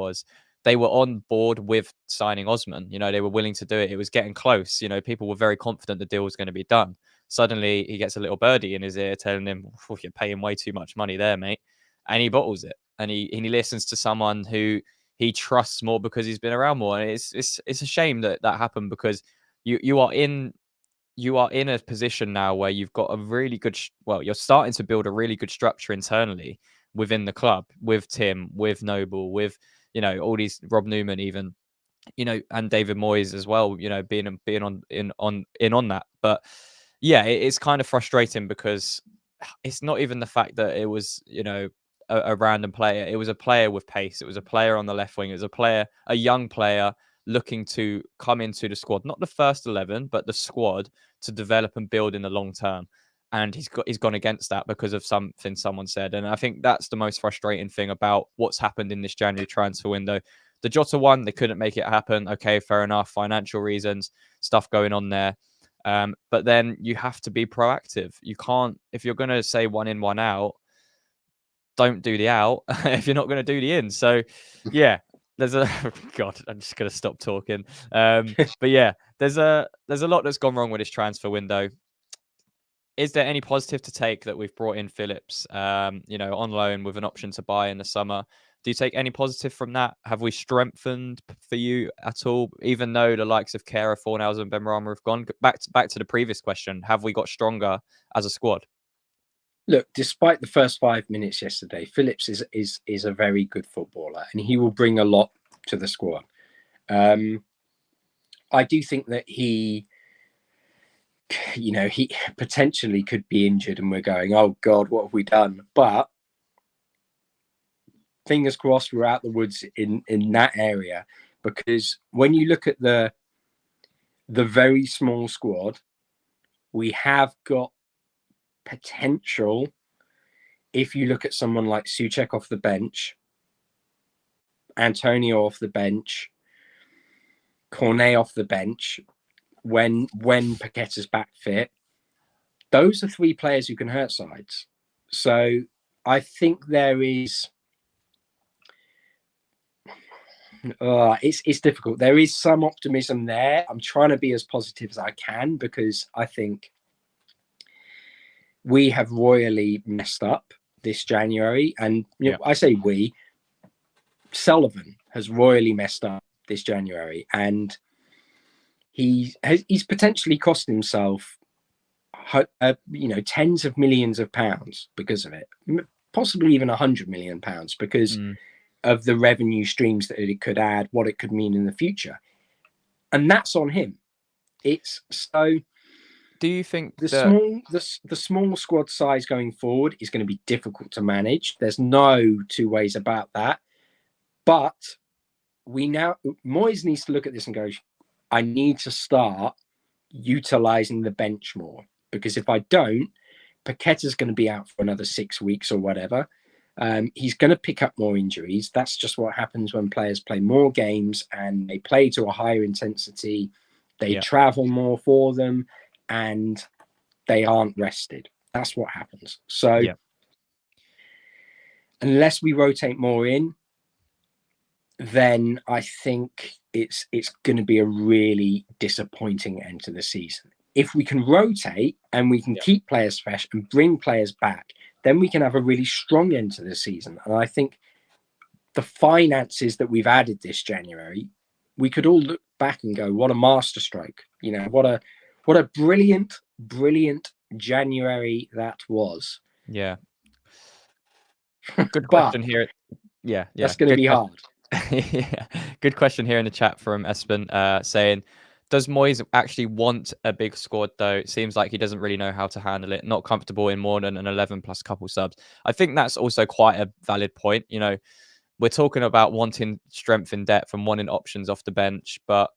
they were on board with signing Osman. You know, they were willing to do it. It was getting close. You know, people were very confident the deal was going to be done. Suddenly he gets a little birdie in his ear telling him, oh, you're paying way too much money there, mate. And he bottles it. And he listens to someone who he trusts more because he's been around more. And it's a shame that happened, because you are in a position now where you've got a really good, you're starting to build a really good structure internally within the club, with Tim, with Noble, with, you know, all these, Rob Newman even, you know, and David Moyes as well, you know, being on that. But yeah, it's kind of frustrating because it's not even the fact that it was, you know, a random player. It was a player with pace. It was a player on the left wing. It was a young player looking to come into the squad, not the first 11, but the squad, to develop and build in the long term. and he's gone against that because of something someone said. And I think that's the most frustrating thing about what's happened in this January transfer window. The Jota one, they couldn't make it happen. Okay, fair enough. Financial reasons, stuff going on there. But then you have to be proactive. You can't, if you're going to say one in, one out, don't do the out if you're not going to do the in. So, yeah, there's a God. I'm just going to stop talking. But yeah, there's a lot that's gone wrong with this transfer window. Is there any positive to take that we've brought in Phillips, on loan with an option to buy in the summer? Do you take any positive from that? Have we strengthened for you at all? Even though the likes of Kera, Fornals, and Benrahma have gone back to the previous question, have we got stronger as a squad? Look, despite the first 5 minutes yesterday, Phillips is a very good footballer, and he will bring a lot to the squad. I do think that he potentially could be injured, and we're going, oh God, what have we done? But fingers crossed, we're out the woods in that area, because when you look at the very small squad, we have got potential. If you look at someone like Souček off the bench, Antonio off the bench, Cornet off the bench, when Paqueta's back fit, those are 3 players who can hurt sides. So I think there is it's difficult. There is some optimism there. I'm trying to be as positive as I can, because I think we have royally messed up this January. And I say we, Sullivan has royally messed up this January, and he's potentially cost himself tens of millions of pounds because of it, possibly even 100 million pounds, because of the revenue streams that it could add, what it could mean in the future. And that's on him. It's so. Do you think the small squad size going forward is going to be difficult to manage? There's no two ways about that. But Moyes needs to look at this and go, I need to start utilizing the bench more, because if I don't, Paqueta's going to be out for another 6 weeks or whatever. He's going to pick up more injuries. That's just what happens when players play more games and they play to a higher intensity. They travel more for them, and they aren't rested. That's what happens. So unless we rotate more in, then I think it's going to be a really disappointing end to the season. If we can rotate and we can keep players fresh and bring players back, then we can have a really strong end to the season. And I think the finances that we've added this January, we could all look back and go, what a masterstroke. What a brilliant January that was. Yeah. Good question here. Yeah. That's going to be hard. Yeah. Good question here in the chat from Espen, saying, does Moyes actually want a big squad, though? It seems like he doesn't really know how to handle it, not comfortable in more than an 11 plus couple subs. I think that's also quite a valid point. We're talking about wanting strength in depth and wanting options off the bench, but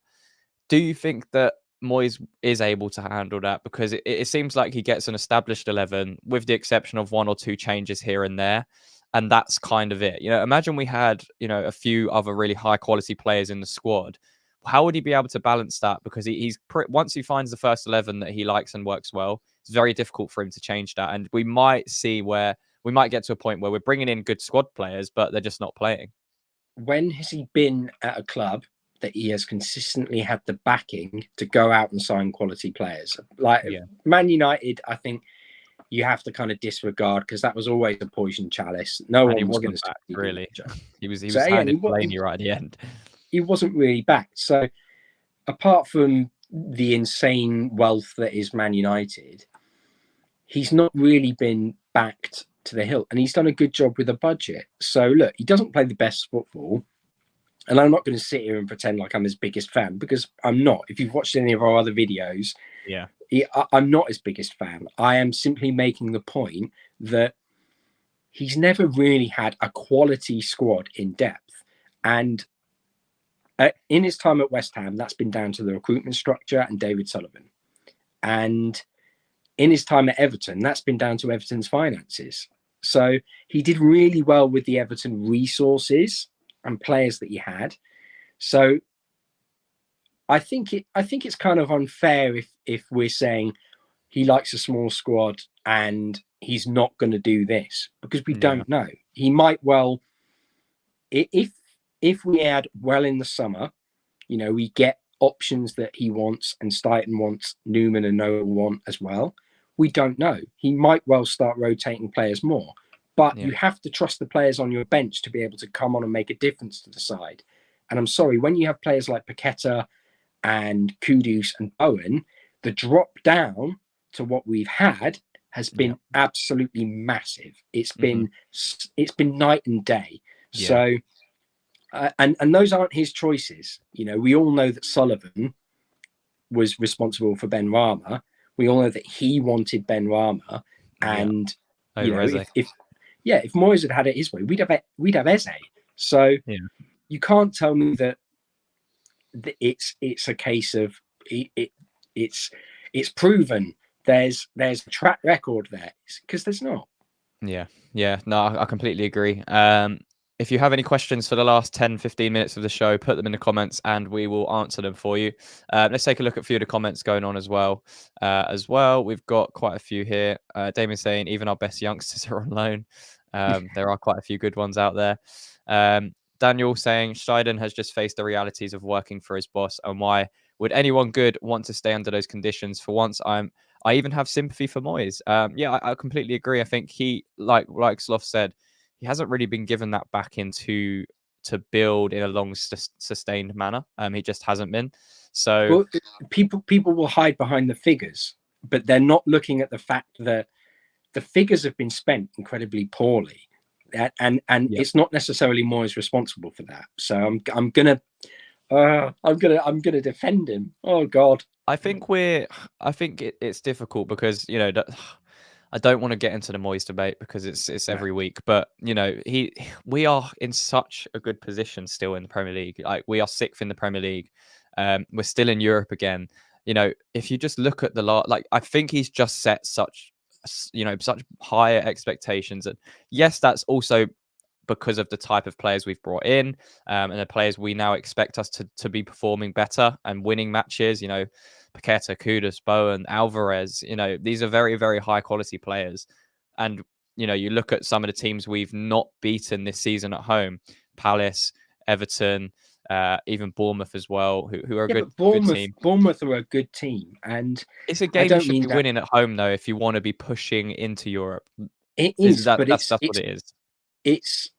do you think that Moyes is able to handle that? Because it seems like he gets an established 11 with the exception of 1 or 2 changes here and there. And that's kind of it. Imagine we had, a few other really high quality players in the squad. How would he be able to balance that? Because once he finds the first 11 that he likes and works well, it's very difficult for him to change that. And we might get to a point where we're bringing in good squad players, but they're just not playing. When has he been at a club that he has consistently had the backing to go out and sign quality players? Man United, I think you have to kind of disregard, because that was always a poison chalice. No one was going to back, really. He was handed Delaney right at the end. He wasn't really backed. So apart from the insane wealth that is Man United, he's not really been backed to the hilt, and he's done a good job with a budget. So look, he doesn't play the best football, and I'm not going to sit here and pretend like I'm his biggest fan, because I'm not. If you've watched any of our other videos, I'm not his biggest fan. I am simply making the point that he's never really had a quality squad in depth, and in his time at West Ham, that's been down to the recruitment structure and David Sullivan. And in his time at Everton, that's been down to Everton's finances. So he did really well with the Everton resources and players that he had. So I think it's kind of unfair if we're saying he likes a small squad and he's not going to do this, because we don't know. He might well, if we add well in the summer, you know, we get options that he wants and Stuyton wants, Newman and Noel want as well. We don't know. He might well start rotating players more, but you have to trust the players on your bench to be able to come on and make a difference to the side. And I'm sorry, when you have players like Paqueta and Kudus and Bowen, the drop down to what we've had has been absolutely massive. It's been night and day. So and those aren't his choices. You know, we all know that Sullivan was responsible for Benrahma. We all know that he wanted Benrahma, and you know, if Moyes had it his way, we'd have Eze. So you can't tell me that it's a case of it's proven. There's a track record there, because there's not. No, I completely agree. If you have any questions for the last 10-15 minutes of the show, put them in the comments and we will answer them for you. Let's take a look at a few of the comments going on as well. We've got quite a few here. Damien saying even our best youngsters are on loan. There are quite a few good ones out there. Daniel saying Stuyton has just faced the realities of working for his boss, and why would anyone good want to stay under those conditions? For once, I even have sympathy for Moyes. I completely agree. I think he, like Sloth said, he hasn't really been given that back into to build in a long sustained manner. He just hasn't been. So people will hide behind the figures, but they're not looking at the fact that the figures have been spent incredibly poorly, and it's not necessarily Moyes responsible for that. So I'm gonna defend him. Oh God. I think it's difficult because, you know, I don't want to get into the Moyes debate because it's every week, but you know, we are in such a good position still in the Premier League. Like, we are sixth in the Premier League. We're still in Europe again. You know, if you just look at the lot, like, I think he's just set such higher expectations. And yes, that's also because of the type of players we've brought in, and the players we now expect us to be performing better and winning matches. You know, Paqueta, Kudus, Bowen, Alvarez, you know, these are very, very high quality players. And, you know, you look at some of the teams we've not beaten this season at home, Palace, Everton, even Bournemouth as well, who are a good team. Bournemouth are a good team. And it's a game you should be winning at home, though, if you want to be pushing into Europe. It is, but that's what it is. It's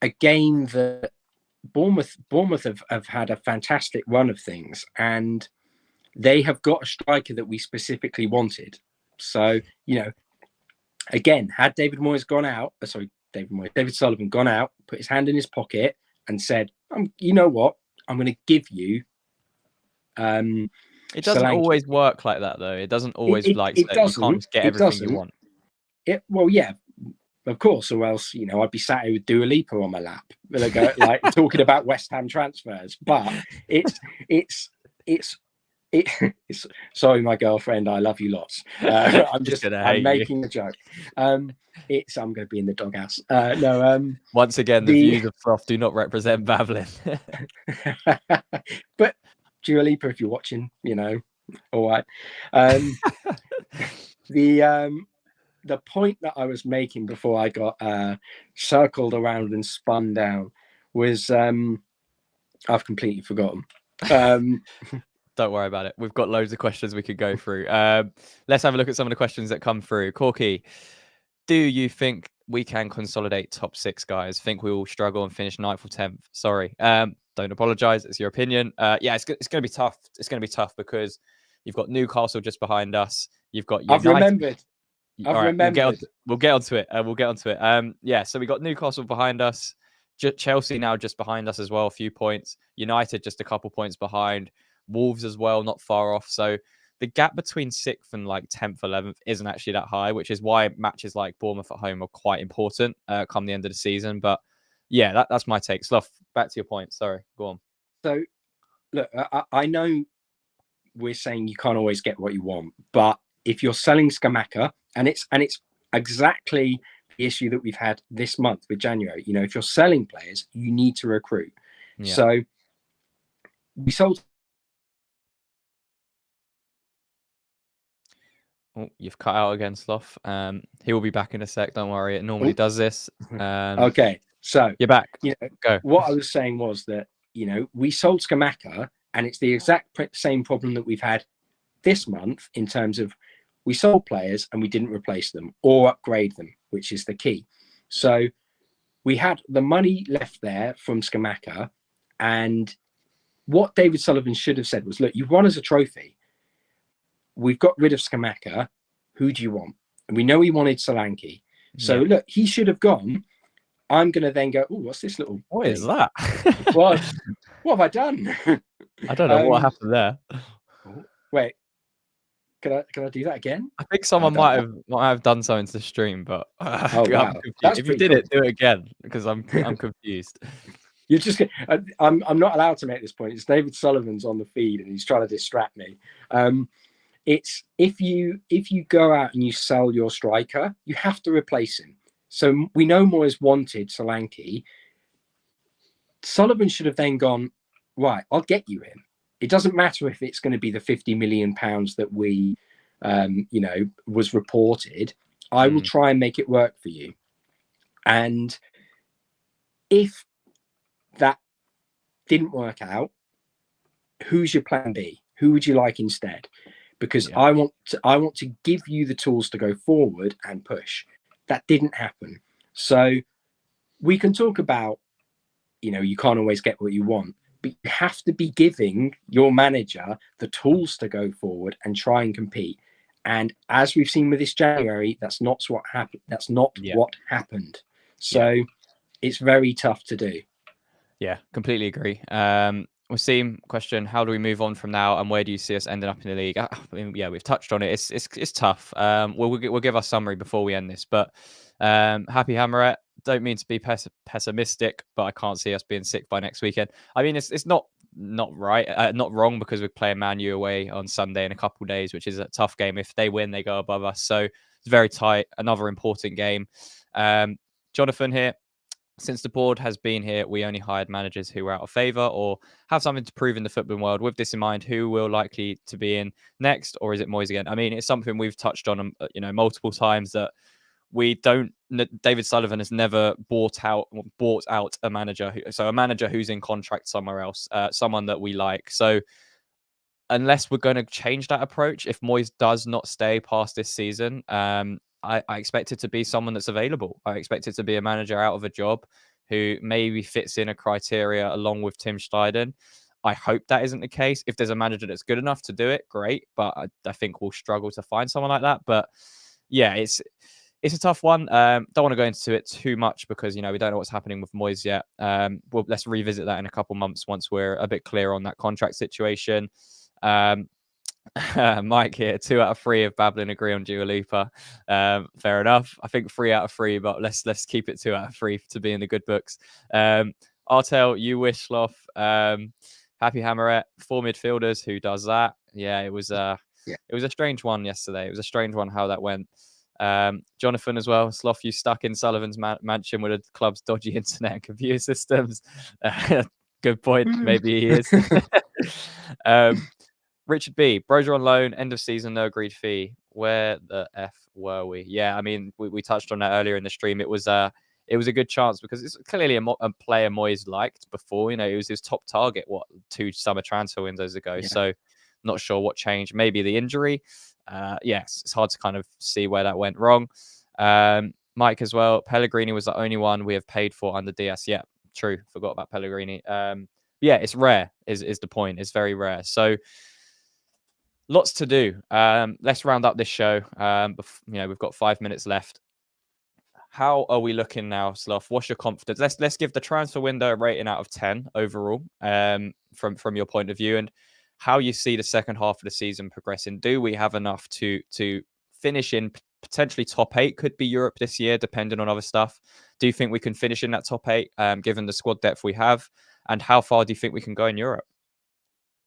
a game that Bournemouth have had a fantastic run of things, and they have got a striker that we specifically wanted. So, you know, again, had David Sullivan gone out, put his hand in his pocket and said, you know what, I'm going to give you it doesn't always work like that, though. It doesn't always you can't just get everything you want. Well, yeah, of course, or else, you know, I'd be sat here with Dua Lipa on my lap, like talking about West Ham transfers. But it's sorry, my girlfriend, I love you lots. I'm making a joke. I'm going to be in the doghouse. Once again, the views of Froth do not represent Babbling. But Dua Lipa, if you're watching, you know, all right. The point that I was making before I got circled around and spun down was I've completely forgotten. Don't worry about it. We've got loads of questions we could go through. Let's have a look at some of the questions that come through. Corky, do you think we can consolidate top six, guys? Think we will struggle and finish 9th or 10th? Sorry. Don't apologise. It's your opinion. It's going to be tough. It's going to be tough because you've got Newcastle just behind us. You've got United. I've remembered. We'll get onto it. So we got Newcastle behind us. Chelsea now just behind us as well, a few points. United just a couple points behind. Wolves as well, not far off. So the gap between 6th and like 10th, 11th isn't actually that high, which is why matches like Bournemouth at home are quite important come the end of the season. But yeah, that's my take. Slough, back to your point. Sorry, go on. So look, I know we're saying you can't always get what you want, but if you're selling Scamacca, and it's exactly the issue that we've had this month with January. You know, if you're selling players, you need to recruit. Yeah. So we sold. Oh, you've cut out again, Sloth. He will be back in a sec. Don't worry. It normally does this. Okay, so you're back. You know, Go. what I was saying was that, you know, we sold Scamacca, and it's the exact same problem that we've had this month in terms of we sold players and we didn't replace them or upgrade them, which is the key. So we had the money left there from Scamacca, and what David Sullivan should have said was, look, you've won us a trophy. We've got rid of Scamacca. Who do you want? And we know he wanted Solanke. So look, he should have gone. I'm going to then go, oh, what's this little What thing? is that? What have I done? I don't know what happened there. Wait, can I do that again? I think someone might have done something to the stream, but wow. If you did it, do it again, because I'm confused. You're just I'm not allowed to make this point. It's David Sullivan's on the feed and he's trying to distract me. It's if you go out and you sell your striker, you have to replace him. So we know Moyes wanted Solanke. Sullivan should have then gone, right, I'll get you in. It doesn't matter if it's going to be the £50 million that we, was reported. I will try and make it work for you. And if that didn't work out, who's your plan B? Who would you like instead? Because I want to give you the tools to go forward and push. That didn't happen. So we can talk about, you can't always get what you want, but you have to be giving your manager the tools to go forward and try and compete. And as we've seen with this January, that's not what happened. That's not what happened. So it's very tough to do. Yeah, completely agree. Wasim, question: how do we move on from now, and where do you see us ending up in the league? I mean, we've touched on it. It's tough. We'll give our summary before we end this, but Happy Hammeret. Don't mean to be pessimistic, but I can't see us being sick by next weekend. I mean, it's not right, not wrong, because we're playing Man U away on Sunday in a couple of days, which is a tough game. If they win, they go above us, so it's very tight. Another important game. Jonathan here. Since the board has been here, we only hired managers who are out of favour or have something to prove in the football world. With this in mind, who will likely to be in next, or is it Moyes again? I mean, it's something we've touched on, multiple times, that we don't. David Sullivan has never bought out a manager, a manager who's in contract somewhere else, someone that we like. So unless we're going to change that approach, if Moyes does not stay past this season, I expect it to be someone that's available. I expect it to be a manager out of a job who maybe fits in a criteria along with Tim Steiden. I hope that isn't the case. If there's a manager that's good enough to do it, great. But I think we'll struggle to find someone like that. But yeah, it's a tough one. Don't want to go into it too much because, we don't know what's happening with Moyes yet. Let's revisit that in a couple months once we're a bit clear on that contract situation. Mike here, 2 out of 3 of Babbling agree on Dua Lipa. Fair enough. I think 3 out of 3, but let's keep it 2 out of 3 to be in the good books. Artel, you wish Sloth. Happy Hammeret, 4 midfielders. Who does that? Yeah, it was a strange one yesterday. It was a strange one how that went. Jonathan as well. Sloth, you stuck in Sullivan's mansion with the club's dodgy internet and computer systems. Good point. Maybe he is. Richard B. Bros are on loan. End of season, no agreed fee. Where the F were we? Yeah, I mean, we touched on that earlier in the stream. It was a good chance because it's clearly a player Moyes liked before. It was his top target, 2 summer transfer windows ago. Yeah. So not sure what changed. Maybe the injury. Yes, it's hard to kind of see where that went wrong. Mike as well. Pellegrini was the only one we have paid for under DS. Yeah, true. Forgot about Pellegrini. Yeah, it's rare is the point. It's very rare. So lots to do. Let's round up this show. We've got 5 minutes left. How are we looking now, Sloth? What's your confidence? Let's give the transfer window a rating out of 10 overall, from your point of view, and how you see the second half of the season progressing. Do we have enough to finish in potentially top 8? Could be Europe this year, depending on other stuff. Do you think we can finish in that top 8, given the squad depth we have? And how far do you think we can go in Europe?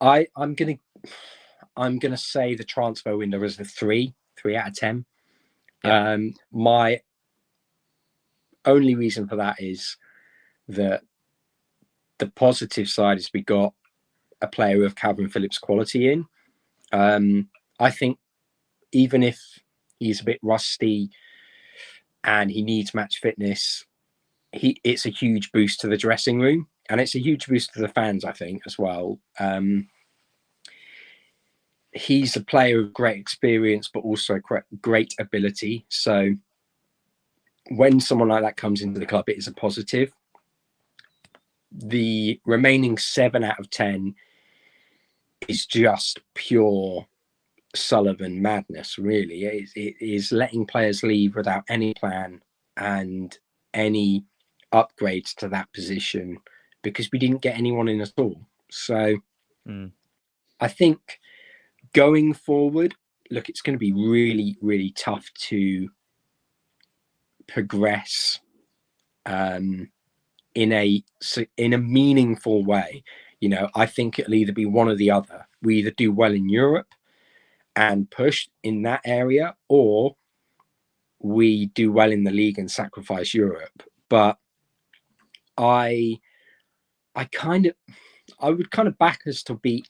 I'm gonna say the transfer window is a 3. 3 out of 10. Yeah. My only reason for that is that the positive side is we got a player of Calvin Phillips quality in. I think even if he's a bit rusty and he needs match fitness, it's a huge boost to the dressing room, and it's a huge boost to the fans, I think, as well. He's a player of great experience, but also great ability. So when someone like that comes into the club, it is a positive. The remaining 7 out of 10 is just pure Sullivan madness, really. It is letting players leave without any plan and any upgrades to that position because we didn't get anyone in at all. So I think going forward, look, it's going to be really, really tough to progress in a meaningful way. You know, I think it'll either be one or the other. We either do well in Europe and push in that area, or we do well in the league and sacrifice Europe. But I would kind of back us to beat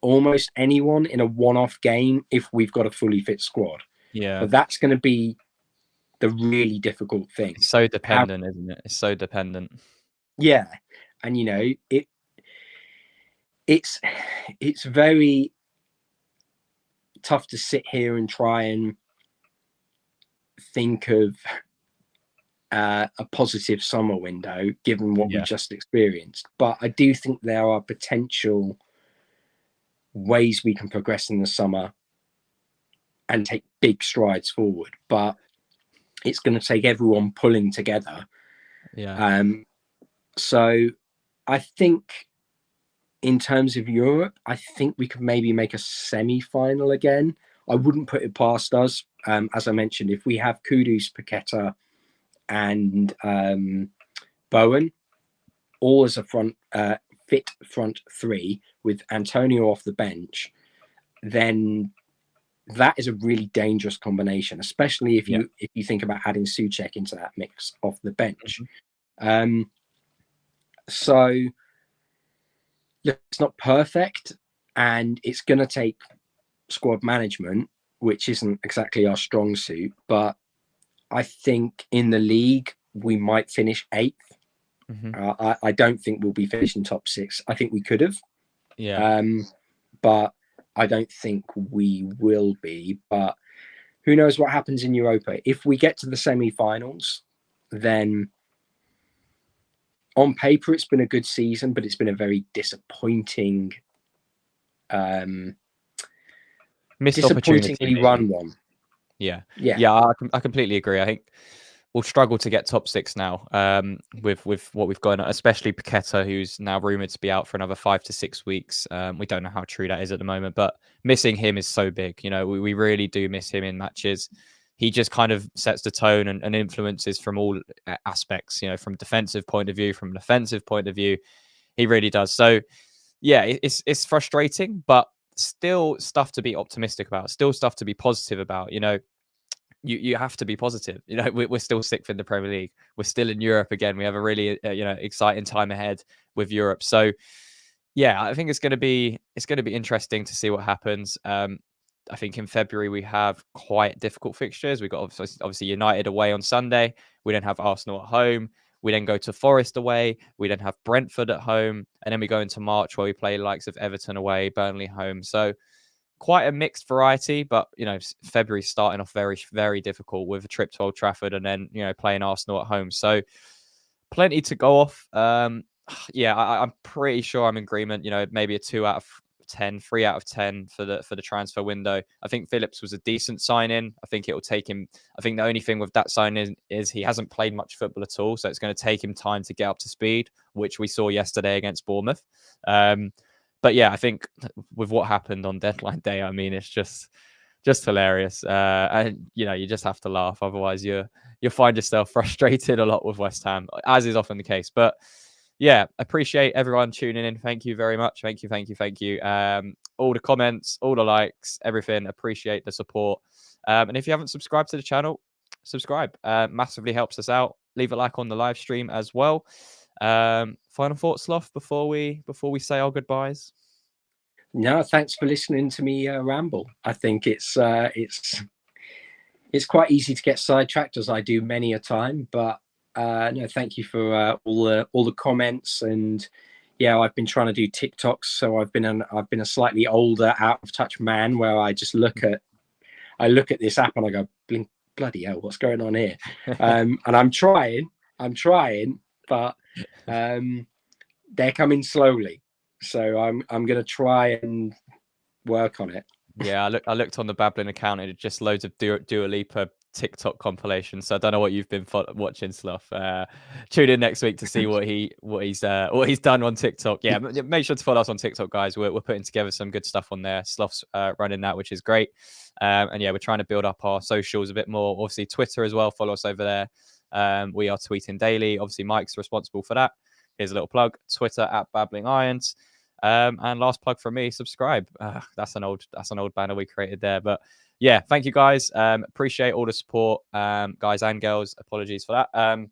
almost anyone in a one-off game if we've got a fully fit squad. Yeah. But that's going to be the really difficult thing. It's so dependent, isn't it? It's so dependent. Yeah. And, you know, it's very tough to sit here and try and think of a positive summer window given what we just experienced. But I do think there are potential ways we can progress in the summer and take big strides forward. But it's going to take everyone pulling together. Yeah. So I think in terms of Europe, I think we could maybe make a semi-final again. I wouldn't put it past us. As I mentioned, if we have Kudus, Paqueta, and Bowen, all as a fit front three with Antonio off the bench, then that is a really dangerous combination, especially if you think about adding Souček into that mix off the bench. So look, it's not perfect, and it's going to take squad management, which isn't exactly our strong suit. But I think in the league we might finish 8th. I don't think we'll be finishing top 6. I think we could have. But I don't think we will be. But who knows what happens in Europa? If we get to the semi-finals, then on paper it's been a good season, but it's been a very disappointingly run one. Yeah. I completely agree. I think we'll struggle to get top 6 now with what we've got, especially Paqueta, who's now rumoured to be out for another 5 to 6 weeks. We don't know how true that is at the moment, but missing him is so big. You know, we really do miss him in matches. He just kind of sets the tone and influences from all aspects, you know, from defensive point of view, from an offensive point of view. He really does. So, yeah, it's frustrating, but still stuff to be optimistic about, still stuff to be positive about. You know, you have to be positive. You know, we're still 6th in the Premier League. We're still in Europe again. We have a really exciting time ahead with Europe. So, yeah, I think it's going to be interesting to see what happens. I think in February we have quite difficult fixtures. We've got obviously United away on Sunday. We then have Arsenal at home. We then go to Forest away. We then have Brentford at home. And then we go into March where we play the likes of Everton away, Burnley home. So quite a mixed variety, but, you know, February's starting off very, very difficult with a trip to Old Trafford and then, you know, playing Arsenal at home. So plenty to go off. I'm pretty sure I'm in agreement. You know, maybe a 2 out of 10, 3 out of 10 for the transfer window. I think Phillips was a decent sign-in. I think it will take him. I think the only thing with that sign-in is he hasn't played much football at all, so it's going to take him time to get up to speed, which we saw yesterday against Bournemouth. But yeah, I think with what happened on deadline day, I mean, it's just hilarious. And you know, you just have to laugh, otherwise you'll find yourself frustrated a lot with West Ham, as is often the case. But yeah, appreciate everyone tuning in. Thank you very much. Thank you. All the comments, all the likes, everything. Appreciate the support. And if you haven't subscribed to the channel, subscribe. Massively helps us out. Leave a like on the live stream as well. Final thoughts, Sloth, before we say our goodbyes. No, thanks for listening to me ramble. I think it's quite easy to get sidetracked, as I do many a time. But no, thank you for all the comments. And yeah, I've been trying to do TikToks, so I've been a slightly older, out of touch man, where I just look at this app and I go, blink, bloody hell, what's going on here? And I'm trying, but they're coming slowly. So I'm going to try and work on it. Yeah, I looked on the Babbling account and it just loads of Dua Lipa TikTok compilations. So I don't know what you've been watching, Sloth. Tune in next week to see what he's done on TikTok. Yeah, make sure to follow us on TikTok, guys. We're putting together some good stuff on there. Sloth's running that, which is great. And yeah, we're trying to build up our socials a bit more. Obviously, Twitter as well. Follow us over there. We are tweeting daily. Obviously, Mike's responsible for that. Here's a little plug: Twitter at Babbling Irons. And last plug from me: subscribe. That's an old banner we created there, but yeah, thank you guys. Appreciate all the support, guys and girls. Apologies for that.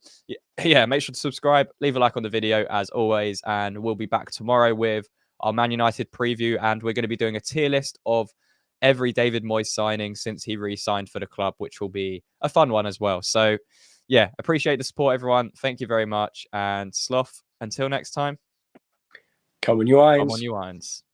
Yeah, make sure to subscribe, leave a like on the video as always, and we'll be back tomorrow with our Man United preview, and we're going to be doing a tier list of every David Moyes signing since he re-signed for the club, which will be a fun one as well. So yeah, appreciate the support, everyone. Thank you very much, and Sloth, until next time. Come on, you irons. Come on, you irons.